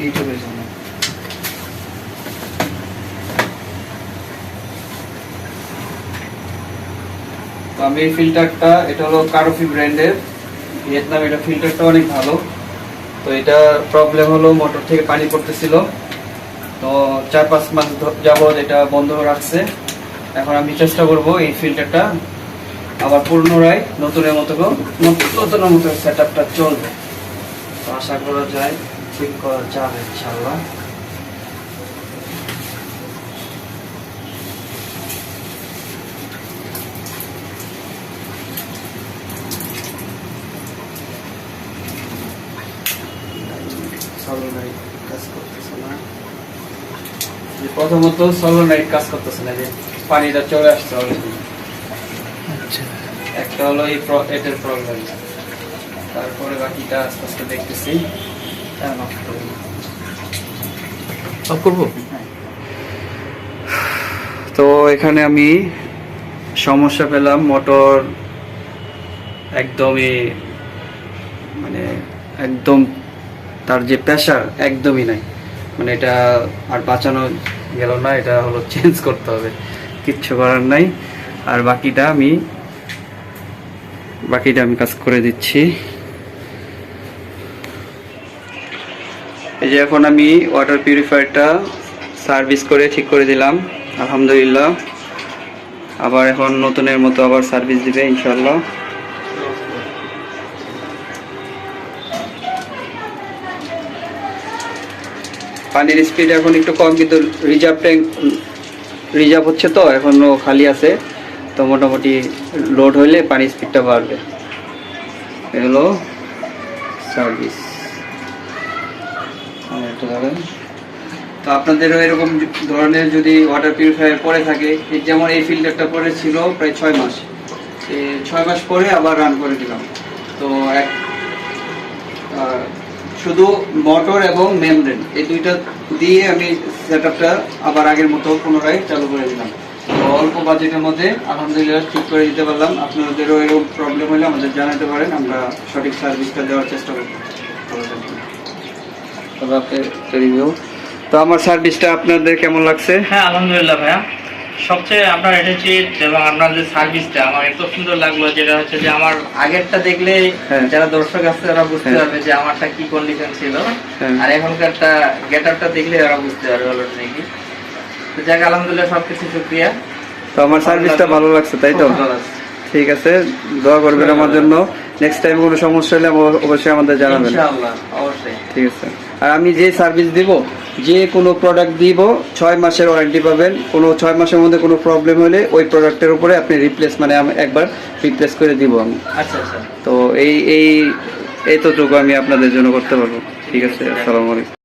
ইউটিউবের জন্য। তো আমি এই ফিল্টারটা, এটা হলো কারোফি ব্র্যান্ডের ভিয়েতনাম, এটা ফিল্টারটা অনেক ভালো। তো এটা প্রবলেম হলো মোটর থেকে পানি পড়তেছিল, তো 4-5 মাস যাবত এটা বন্ধ রাখছে। এখন আমি চেষ্টা করব এই ফিল্টারটা আবার পুনরায় নতুনের মতো সেট আপটা চলবে। তো আশা করা যায় ঠিক করা যাবে ইনশাআল্লাহ। প্রথমত সলোনাইট কাজ করতেছে না, যে পানিটা চলে আসছে অলরেডি। আচ্ছা, একটা হলো এটার প্রবলেম। তারপরে বাকিটা আস্তে আস্তে দেখতেছি। তো এখানে আমি সমস্যা পেলাম, মোটর একদমই মানে একদম তার যে প্রেসার একদমই নাই, মানে এটা আর বাঁচানো গেল না, এটা হলো চেঞ্জ করতে হবে, কিচ্ছু করার নাই। আর বাকিটা আমি কাজ করে দিচ্ছি। এই যে এখন আমি ওয়াটার পিউরিফায়ারটা সার্ভিস করে ঠিক করে দিলাম আলহামদুলিল্লাহ। আবার এখন নতুনের মতো আবার সার্ভিস দিবে ইনশাআল্লাহ। পানির স্পিড এখন একটু কম, কিন্তু রিজার্ভ হচ্ছে, তো এখনো খালি আছে। তো মোটামুটি লোড হইলে পানির স্পিডটা বাড়বে। এগুলো সার্ভিস। তো আপনাদেরও এরকম ধরনের যদি ওয়াটার পিউরিফায়ার পরে থাকে, যেমন এই ফিল্টারটা পরে ছিল প্রায় 6 মাস, 6 মাস পরে আবার রান করে দিলাম। তো শুধু মোটর এবং মেমব্রেন এই দুইটা দিয়ে আমি সেটআপটা আবার আগের মতো পুনরায় চালু করে দিলাম। তো অল্প বাজেটের মধ্যে আলহামদুলিল্লাহ ঠিক করে দিতে পারলাম। আপনাদেরও এরকম প্রবলেম হলে আমাদের জানাতে পারেন, আমরা সঠিক সার্ভিসটা দেওয়ার চেষ্টা করব। তো আমার সার্ভিসটা আপনাদের কেমন লাগছে? হ্যাঁ আলহামদুলিল্লাহ ভাইয়া, সবচেয়ে আপনার অ্যাটিটিউড এবং আপনার যে সার্ভিসটা আমার এত সুন্দর লাগলো, যেটা হচ্ছে যে আমার আগেরটা দেখলে যারা দর্শক আছে তারা বুঝতে পারবে যে আমারটা কি কন্ডিশন ছিল, আর এখনকারটা গেটআপটা দেখলে ওরা বুঝতে পারবে হলো নাকি। তো যাক আলহামদুলিল্লাহ, সবকিছু শুকরিয়া। তো আমার সার্ভিসটা ভালো লাগছে, তাই তো? ঠিক আছে, দোয়া করবেন আমার জন্য। নেক্সট টাইম কোনো সমস্যা হলে অবশ্যই আমাদের জানাবেন ইনশাআল্লাহ, অবশ্যই। ঠিক আছে। আর আমি যে সার্ভিস দিব, যে কোনো প্রোডাক্ট দিব, 6 মাসের ওয়ারেন্টি পাবেন। কোনো 6 মাসের মধ্যে কোনো প্রবলেম হলে ওই প্রোডাক্টের উপরে আপনি রিপ্লেস, মানে একবার রিপ্লেস করে দিব আমি। আচ্ছা আচ্ছা। তো এই এতটুকু আমি আপনাদের জন্য করতে পারবো। ঠিক আছে, আসসালামু আলাইকুম।